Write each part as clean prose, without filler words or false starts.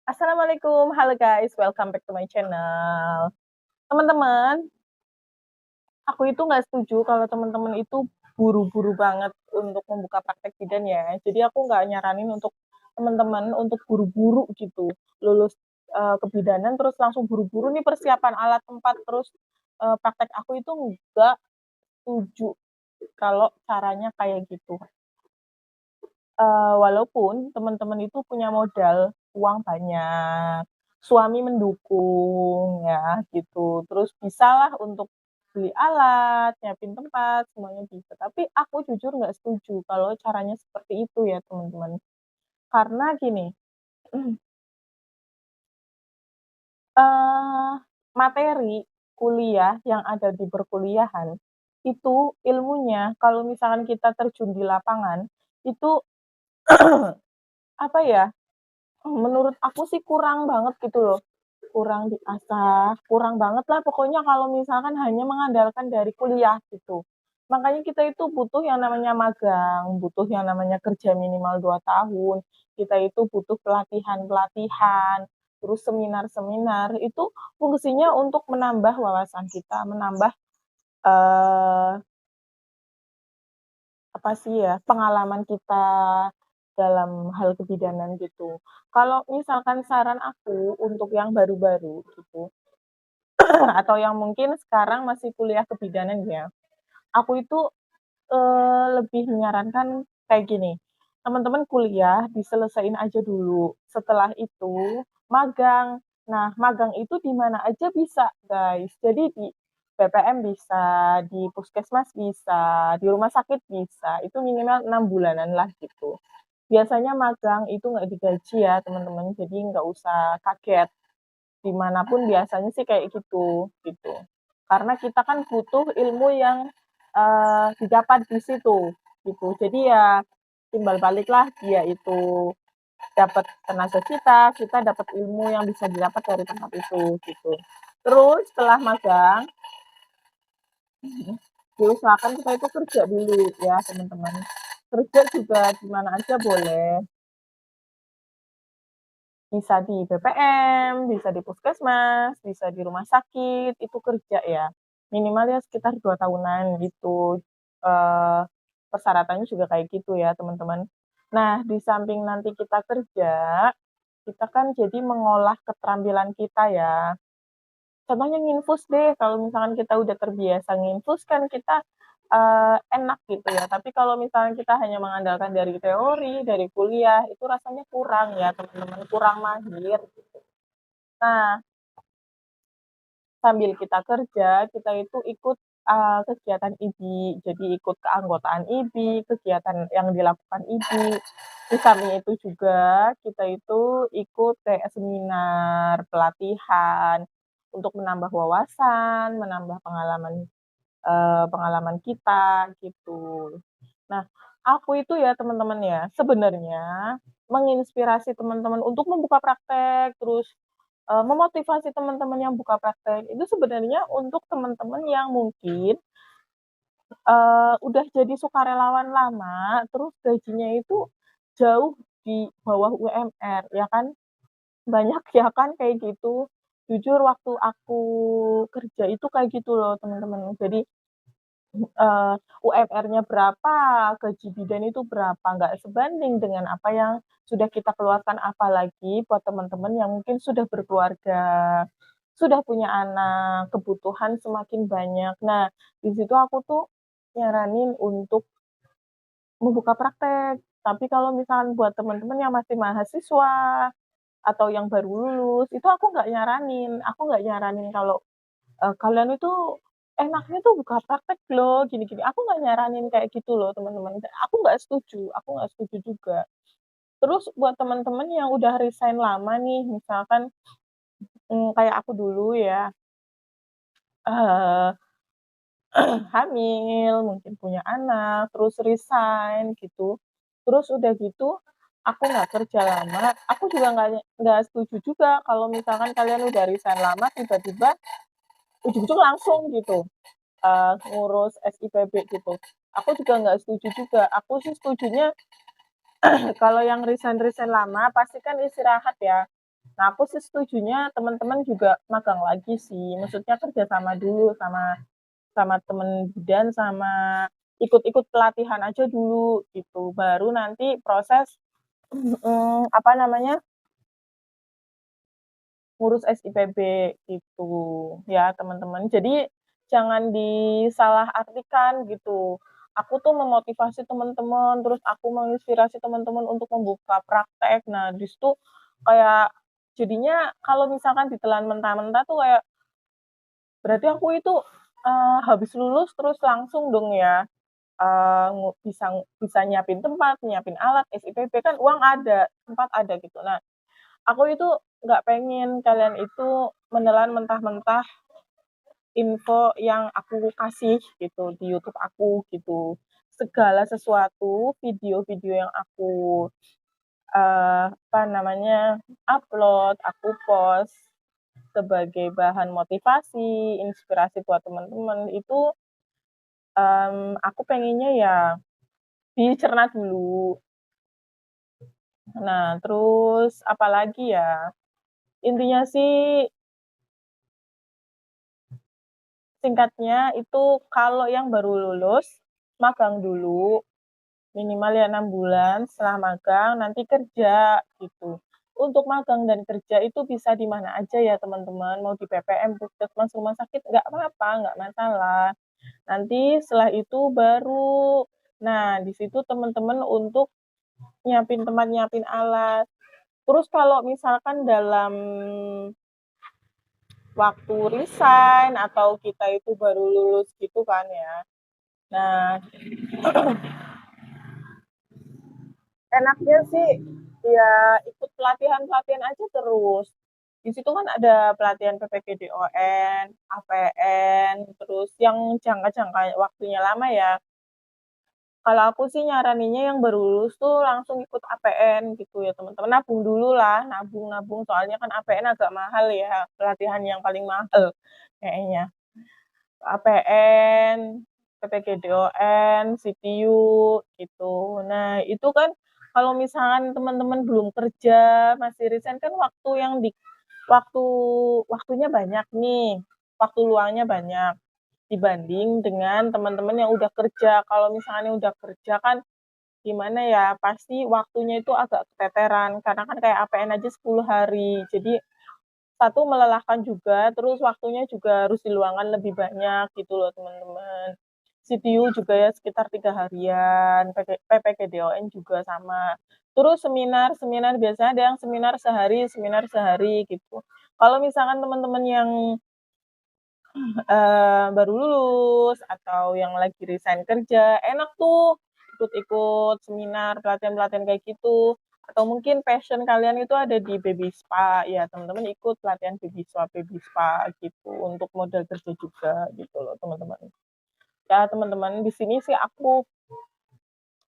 Assalamualaikum, halo guys, welcome back to my channel. Teman-teman, aku itu nggak setuju kalau teman-teman itu buru-buru banget untuk membuka praktek bidan ya. Jadi aku nggak nyaranin untuk teman-teman untuk buru-buru gitu, lulus kebidanan terus langsung buru-buru nih persiapan alat tempat terus praktek. Aku itu nggak setuju kalau caranya kayak gitu. Walaupun teman-teman itu punya modal uang banyak, suami mendukung ya gitu, terus bisalah untuk beli alat, nyiapin tempat, semuanya bisa. Tapi aku jujur nggak setuju kalau caranya seperti itu ya teman-teman. Karena gini, eee, materi kuliah yang ada di perkuliahan, itu ilmunya kalau misalkan kita terjun di lapangan, itu apa ya, menurut aku sih kurang banget gitu loh, kurang diasah, kurang banget lah pokoknya kalau misalkan hanya mengandalkan dari kuliah gitu. Makanya kita itu butuh yang namanya magang, butuh yang namanya kerja minimal 2 tahun, kita itu butuh pelatihan-pelatihan, terus seminar-seminar, itu fungsinya untuk menambah wawasan kita, menambah, eee, apa sih ya, pengalaman kita dalam hal kebidanan gitu. Kalau misalkan saran aku untuk yang baru-baru gitu, atau yang mungkin sekarang masih kuliah kebidanan ya, aku itu, lebih menyarankan kayak gini, teman-teman kuliah diselesain aja dulu, setelah itu magang. Nah, magang itu di mana aja bisa, guys. Jadi di PPM bisa, di puskesmas bisa, di rumah sakit bisa, itu minimal 6 bulanan lah gitu. Biasanya magang itu nggak digaji ya teman-teman, jadi nggak usah kaget. Dimanapun biasanya sih kayak gitu, gitu. Karena kita kan butuh ilmu yang, didapat di situ, gitu. Jadi ya timbal baliklah dia itu dapat tenaga kita dapat ilmu yang bisa didapat dari tempat itu, gitu. Terus setelah magang, diusahakan kita itu kerja dulu ya teman-teman. Kerja juga di mana aja boleh, bisa di BPM, bisa di puskesmas, bisa di rumah sakit, itu kerja ya. Minimal ya sekitar 2 tahunan gitu, eee, persyaratannya juga kayak gitu ya teman-teman. Nah, di samping nanti kita kerja, kita kan jadi mengolah keterampilan kita ya. Contohnya nginfus deh, kalau misalkan kita udah terbiasa nginfus kan kita, enak gitu ya. Tapi kalau misalnya kita hanya mengandalkan dari teori, dari kuliah, itu rasanya kurang ya teman-teman, kurang mahir. Nah, sambil kita kerja, kita itu ikut, kegiatan IBI. Jadi ikut keanggotaan IBI, kegiatan yang dilakukan IBI. Di samping itu juga kita itu ikut kayak seminar, pelatihan, untuk menambah wawasan, menambah pengalaman kita, gitu. Nah, aku itu ya teman-teman ya, sebenarnya menginspirasi teman-teman untuk membuka praktek, terus, memotivasi teman-teman yang buka praktek, itu sebenarnya untuk teman-teman yang mungkin, udah jadi sukarelawan lama, terus gajinya itu jauh di bawah UMR, ya kan. Banyak ya kan kayak gitu. Jujur waktu aku kerja itu kayak gitu loh teman-teman. Jadi UMR-nya berapa, gaji bidan itu berapa, nggak sebanding dengan apa yang sudah kita keluarkan. Apalagi buat teman-teman yang mungkin sudah berkeluarga, sudah punya anak, kebutuhan semakin banyak. Nah, di situ aku tuh nyaranin untuk membuka praktek. Tapi kalau misalkan buat teman-teman yang masih mahasiswa, atau yang baru lulus, itu aku nggak nyaranin kalau kalian itu enaknya tuh buka praktek loh, gini-gini. Aku nggak nyaranin kayak gitu loh, teman-teman. Aku nggak setuju juga. Terus buat teman-teman yang udah resign lama nih, misalkan, kayak aku dulu ya, eee, hamil, mungkin punya anak, terus resign gitu. Terus udah gitu, aku nggak kerja lama, aku juga nggak setuju juga kalau misalkan kalian udah resign lama, tiba-tiba ujug-ujug langsung gitu, ngurus SIPB gitu. Aku juga nggak setuju juga, aku sih setujunya kalau yang resign-resign lama pasti kan istirahat ya, Nah, aku sih setujunya teman-teman juga magang lagi sih, maksudnya kerja sama dulu sama sama temen bidan, sama ikut-ikut pelatihan aja dulu gitu, baru nanti proses, apa namanya, ngurus SIPB gitu ya teman-teman. Jadi jangan disalahartikan gitu. Aku tuh memotivasi teman-teman, terus aku menginspirasi teman-teman untuk membuka praktek. Nah, di situ kayak jadinya kalau misalkan ditelan mentah-mentah tuh kayak berarti aku itu, habis lulus terus langsung dong ya, bisa bisa nyiapin tempat, nyiapin alat, SIPB kan uang ada, tempat ada gitu. Nah, aku itu nggak pengen kalian itu menelan mentah-mentah info yang aku kasih gitu di YouTube aku gitu. Segala sesuatu, video-video yang aku apa namanya, upload, aku post sebagai bahan motivasi, inspirasi buat teman-teman itu aku pengennya ya dicerna dulu. Nah, terus apalagi ya? Intinya sih singkatnya itu kalau yang baru lulus, magang dulu, minimal ya 6 bulan, setelah magang nanti kerja, gitu. Untuk magang dan kerja itu bisa di mana aja ya teman-teman, mau di PPM, puskesmas, rumah sakit, nggak apa-apa, nggak masalah. Nanti setelah itu baru nah di situ teman-teman untuk nyiapin tempat, nyiapin alat. Terus kalau misalkan dalam waktu resign atau kita itu baru lulus gitu kan ya. Nah, enaknya sih ya ikut pelatihan-pelatihan aja terus. Di situ kan ada pelatihan PPKDON, APN, terus yang jangka-jangka waktunya lama ya. Kalau aku sih nyaraninnya yang baru lulus tuh langsung ikut APN gitu ya teman-teman. Nabung dulu lah, nabung-nabung soalnya kan APN agak mahal ya, pelatihan yang paling mahal kayaknya. APN, PPKDON, CTU gitu. Nah, itu kan kalau misalkan teman-teman belum kerja, masih resign kan waktu waktunya banyak nih, waktu luangnya banyak dibanding dengan teman-teman yang udah kerja. Kalau misalnya udah kerja kan gimana ya, pasti waktunya itu agak keteteran karena kan kayak APN aja 10 hari. Jadi satu melelahkan juga, terus waktunya juga harus diluangkan lebih banyak gitu loh teman-teman. CTU juga ya sekitar 3 harian, PPKDON juga sama. Terus seminar biasanya ada yang seminar sehari gitu. Kalau misalkan teman-teman yang baru lulus atau yang lagi resign kerja, enak tuh ikut-ikut seminar, pelatihan-pelatihan kayak gitu. Atau mungkin passion kalian itu ada di baby spa, ya teman-teman ikut pelatihan baby spa gitu untuk modal kerja juga gitu loh teman-teman. Ya teman-teman, di sini sih aku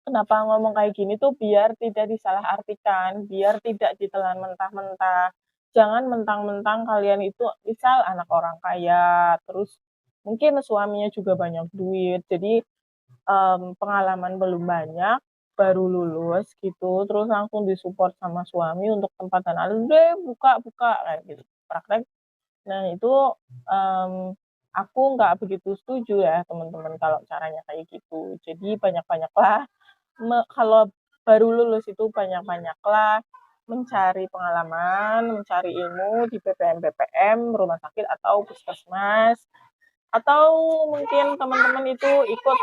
kenapa ngomong kayak gini tuh biar tidak disalahartikan, biar tidak ditelan mentah-mentah. Jangan mentang-mentang kalian itu misal anak orang kaya, terus mungkin suaminya juga banyak duit, jadi pengalaman belum banyak, baru lulus gitu, terus langsung disupport sama suami untuk tempat dan lalu deh buka-buka kayak gitu, praktek. Nah itu um, aku nggak begitu setuju ya teman-teman kalau caranya kayak gitu. Jadi banyak-banyaklah kalau baru lulus itu banyak-banyaklah mencari pengalaman, mencari ilmu di PPM-PPM, rumah sakit atau puskesmas, atau mungkin teman-teman itu ikut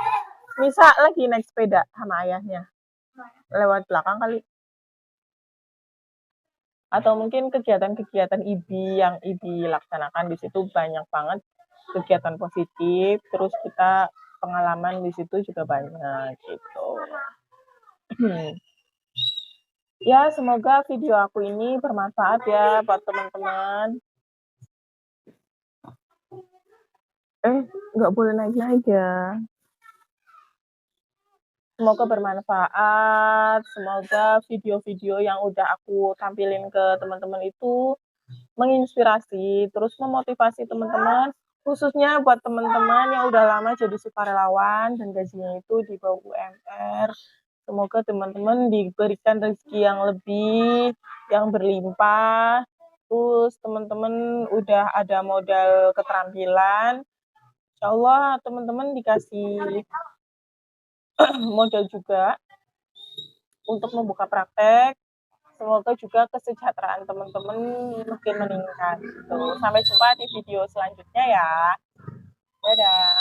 misal lagi naik sepeda sama ayahnya lewat belakang kali, atau mungkin kegiatan-kegiatan IBI yang IBI laksanakan di situ banyak banget kegiatan positif, terus kita pengalaman di situ juga banyak gitu. Ya, semoga video aku ini bermanfaat ya buat teman-teman. Nggak boleh naik-naik ya. Semoga bermanfaat, semoga video-video yang udah aku tampilin ke teman-teman itu menginspirasi, terus memotivasi teman-teman, khususnya buat teman-teman yang udah lama jadi sukarelawan dan gajinya itu di bawah UMR. Semoga teman-teman diberikan rezeki yang lebih, yang berlimpah, terus teman-teman udah ada modal keterampilan, insyaallah teman-teman dikasih modal juga untuk membuka praktek, semoga juga kesejahteraan teman-teman makin meningkat gitu. Sampai jumpa di video selanjutnya ya. Dadah.